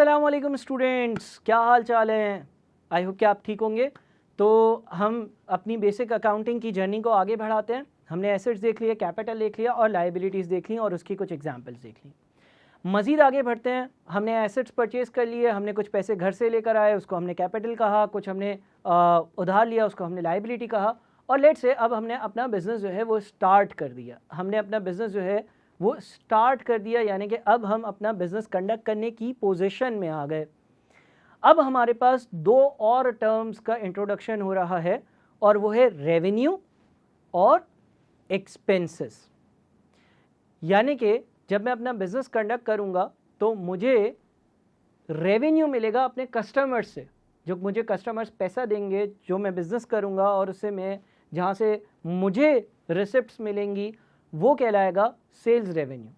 अस्सलामुअलैकुम स्टूडेंट्स, क्या हाल चाल हैं। आई होप कि आप ठीक होंगे। तो हम अपनी बेसिक अकाउंटिंग की जर्नी को आगे बढ़ाते हैं। हमने एसेट्स देख लिया, कैपिटल देख लिया और लायबिलिटीज़ देख ली और उसकी कुछ एग्जांपल्स देख ली। मज़ीद आगे बढ़ते हैं। हमने एसेट्स परचेज़ कर लिए, हमने कुछ पैसे घर से लेकर आए, उसको हमने कैपिटल कहा, कुछ हमने उधार लिया, उसको हमने लायबिलिटी कहा। और लेट से अब हमने अपना बिज़नेस जो है वो स्टार्ट कर दिया। हमने अपना बिज़नेस जो है वो स्टार्ट कर दिया, यानी कि अब हम अपना बिज़नेस कंडक्ट करने की पोजीशन में आ गए। अब हमारे पास दो और टर्म्स का इंट्रोडक्शन हो रहा है और वो है रेवेन्यू और एक्सपेंसेस। यानी कि जब मैं अपना बिज़नेस कंडक्ट करूंगा तो मुझे रेवेन्यू मिलेगा अपने कस्टमर्स से, जो मुझे कस्टमर्स पैसा देंगे, जो मैं बिज़नेस करूंगा और उससे मैं जहाँ से मुझे रिसिप्ट्स मिलेंगी वो कहलाएगा सेल्स रेवेन्यू।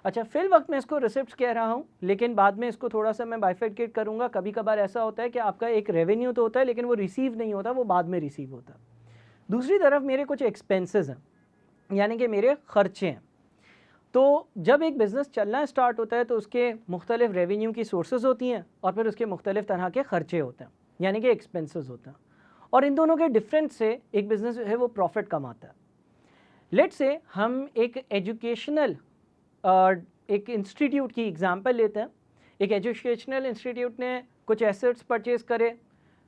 अच्छा, फिल वक्त मैं इसको रिसिप्ट्स कह रहा हूँ, लेकिन बाद में इसको थोड़ा सा मैं बाइफरकेट करूँगा। कभी कभार ऐसा होता है कि आपका एक रेवेन्यू तो होता है लेकिन वो रिसीव नहीं होता, वो बाद में रिसीव होता है। दूसरी तरफ मेरे कुछ एक्सपेंसेस हैं, यानी कि मेरे खर्चे हैं। तो जब एक बिज़नेस चलना स्टार्ट होता है तो उसके मुख्तलिफ रेवेन्यू की सोर्सेज होती हैं और फिर उसके मुख्तलिफ तरह के खर्चे होते हैं, यानी कि एक्सपेंसेस होते हैं। और इन दोनों के डिफरेंस से एक बिज़नेस जो है वो प्रॉफिट कमाता है। लेट्स से हम एक एजुकेशनल एक इंस्टीट्यूट की एग्जांपल लेते हैं। एक एजुकेशनल इंस्टीट्यूट ने कुछ एसेट्स परचेज़ करे।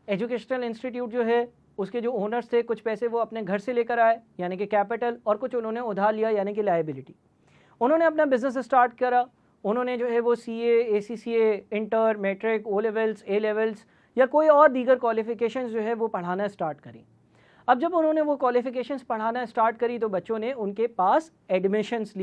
एजुकेशनल इंस्टीट्यूट जो है उसके जो ओनर्स थे, कुछ पैसे वो अपने घर से लेकर आए यानी कि कैपिटल, और कुछ उन्होंने उधार लिया यानी कि लायबिलिटी। उन्होंने अपना बिज़नेस स्टार्ट करा। उन्होंने जो है वो CA, ACCA, inter, matric, O levels, A levels या कोई और दीगर क्वालिफ़िकेशंस जो है वो पढ़ाना स्टार्ट करी। अब जब उन्होंने वो क्वालिफ़िकेशंस पढ़ाना स्टार्ट करी तो बच्चों ने उनके पास एडमिशन्स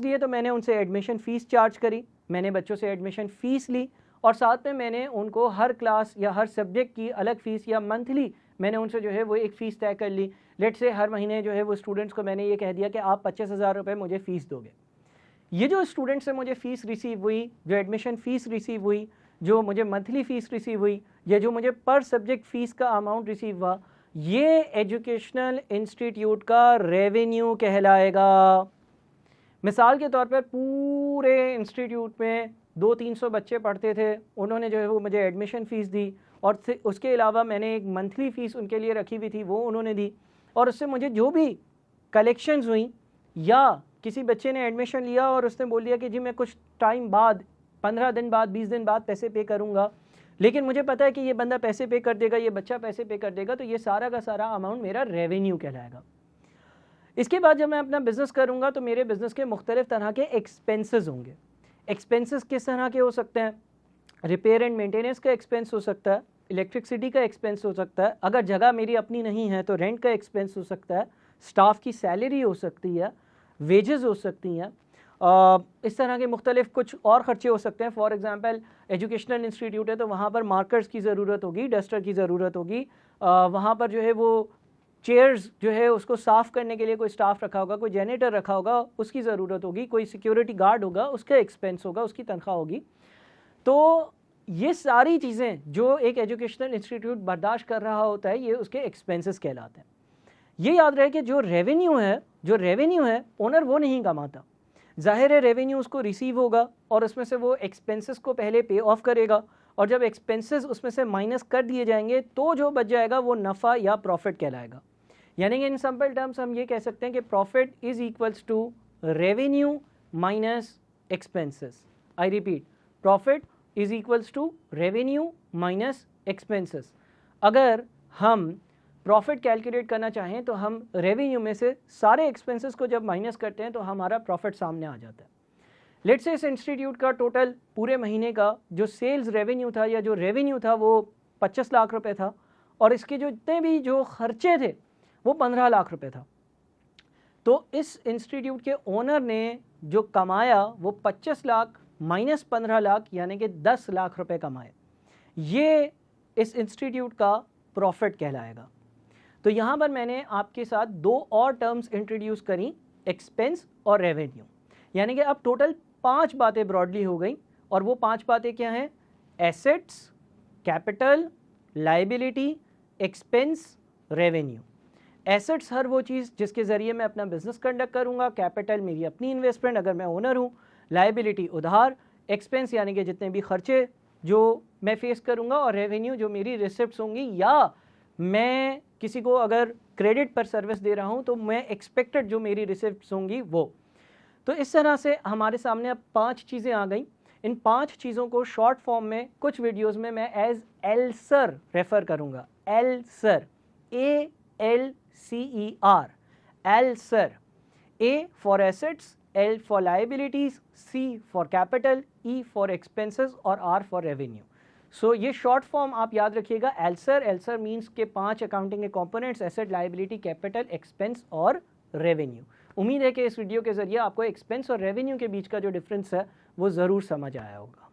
लिए तो मैंने उनसे एडमिशन फ़ीस चार्ज करी। मैंने बच्चों से एडमिशन फ़ीस ली और साथ में मैंने उनको हर क्लास या हर सब्जेक्ट की अलग फ़ीस या मंथली मैंने उनसे जो है वो एक फ़ीस तय कर ली। लेट से हर महीने जो है वो स्टूडेंट्स को मैंने ये कह दिया कि आप 25,000 रुपये मुझे फ़ीस दोगे। ये जो स्टूडेंट से मुझे फ़ीस रिसीव हुई, जो एडमिशन फ़ीस रिसीव हुई, जो मुझे मंथली फ़ीस रिसीव हुई, या जो मुझे पर सब्जेक्ट फ़ीस का अमाउंट रिसीव हुआ, ये एजुकेशनल इंस्टीट्यूट का रेवेन्यू कहलाएगा। मिसाल के तौर पर पूरे इंस्टीट्यूट में 200-300 बच्चे पढ़ते थे, उन्होंने जो है वो मुझे एडमिशन फ़ीस दी और उसके अलावा मैंने एक मंथली फ़ीस उनके लिए रखी हुई थी, वो उन्होंने दी। और उससे मुझे जो भी कलेक्शंस हुई, या किसी बच्चे ने एडमिशन लिया और उसने बोल दिया कि जी मैं कुछ टाइम बाद, 15 दिन बाद, 20 दिन बाद पैसे पे करूँगा, लेकिन मुझे पता है कि ये बंदा पैसे पे कर देगा, ये बच्चा पैसे पे कर देगा, तो ये सारा का सारा अमाउंट मेरा रेवेन्यू कहलाएगा। इसके बाद जब मैं अपना बिज़नेस करूंगा तो मेरे बिज़नेस के मुख्तलिफ तरह के एक्सपेंसेस होंगे। एक्सपेंसेस किस तरह के हो सकते हैं? रिपेयर एंड मेंटेनेंस का एक्सपेंस हो सकता है, इलेक्ट्रिसिटी का एक्सपेंस हो सकता है, अगर जगह मेरी अपनी नहीं है तो रेंट का एक्सपेंस हो सकता है, स्टाफ की सैलरी हो सकती है, वेजेस हो सकती हैं, इस तरह के मुख्तलिफ कुछ और ख़र्चे हो सकते हैं। फॉर एग्ज़ाम्पल एजुकेशनल इंस्टीट्यूट है तो वहाँ पर मार्कर्स की ज़रूरत होगी, डस्टर की ज़रूरत होगी, वहाँ पर जो है वो चेयर्स जो है उसको साफ़ करने के लिए कोई स्टाफ रखा होगा, कोई जेनेटर रखा होगा, उसकी ज़रूरत होगी, कोई सिक्योरिटी गार्ड होगा, उसका एक्सपेंस होगा, उसकी तनख्वाह होगी। तो ये सारी चीज़ें जो एक एजुकेशनल इंस्टीट्यूट बर्दाश्त कर रहा होता है, ये उसके एक्सपेंसेस कहलाते हैं। ये याद रहे कि जो रेवेन्यू है ओनर वो नहीं कमाता। ज़ाहिर है रेवेन्यू उसको रिसीव होगा और उसमें से वो एक्सपेंसेस को पहले पे ऑफ करेगा, और जब एक्सपेंसेस उसमें से माइनस कर दिए जाएंगे तो जो बच जाएगा वो नफ़ा या प्रॉफिट कहलाएगा। यानी कि इन सिंपल टर्म्स हम ये कह सकते हैं कि profit is equals to revenue minus expenses. I repeat, profit is equals to revenue minus expenses. अगर हम प्रॉफिट कैलकुलेट करना चाहें तो हम रेवेन्यू में से सारे एक्सपेंसेस को जब माइनस करते हैं तो हमारा प्रॉफिट सामने आ जाता है। लेट्स से इस इंस्टीट्यूट का टोटल पूरे महीने का जो सेल्स रेवेन्यू था या जो रेवेन्यू था वो 25 लाख रुपए था, और इसके जो इतने भी जो खर्चे थे वो 15 लाख रुपए था। तो इस इंस्टीट्यूट के ओनर ने जो कमाया वो 25 लाख माइनस 15 लाख यानी कि 10 लाख रुपए कमाए। ये इस इंस्टीट्यूट का प्रॉफिट कहलाएगा। तो यहाँ पर मैंने आपके साथ दो और टर्म्स इंट्रोड्यूस करी, एक्सपेंस और रेवेन्यू। यानी कि अब टोटल 5 बातें ब्रॉडली हो गई, और वो 5 बातें क्या हैं? Assets, capital, liability, expense, revenue. Assets हर वो चीज़ जिसके ज़रिए मैं अपना बिजनेस कंडक्ट करूँगा, कैपिटल मेरी अपनी इन्वेस्टमेंट अगर मैं ओनर हूँ, लायबिलिटी उधार, एक्सपेंस यानी कि जितने भी खर्चे जो मैं फेस करूंगा, और रेवेन्यू जो मेरी रिसिप्ट्स होंगी, या मैं किसी को अगर क्रेडिट पर सर्विस दे रहा हूं तो मैं एक्सपेक्टेड जो मेरी रिसिप्ट्स होंगी वो। तो इस तरह से हमारे सामने अब 5 चीज़ें आ गई। इन 5 चीज़ों को शॉर्ट फॉर्म में कुछ वीडियोस में मैं एज एल्सर रेफ़र करूँगा। एल्सर, ALCER, एल्सर। A for assets, L for liabilities, C for capital, E for expenses और R फॉर रेवेन्यू। सो ये शॉर्ट फॉर्म आप याद रखिएगा, एल्सर। एल्सर मीन्स के 5 अकाउंटिंग के components, asset, liability, capital, expense और रेवेन्यू। उम्मीद है कि इस वीडियो के ज़रिए आपको एक्सपेंस और रेवेन्यू के बीच का जो डिफरेंस है वो ज़रूर समझ आया होगा।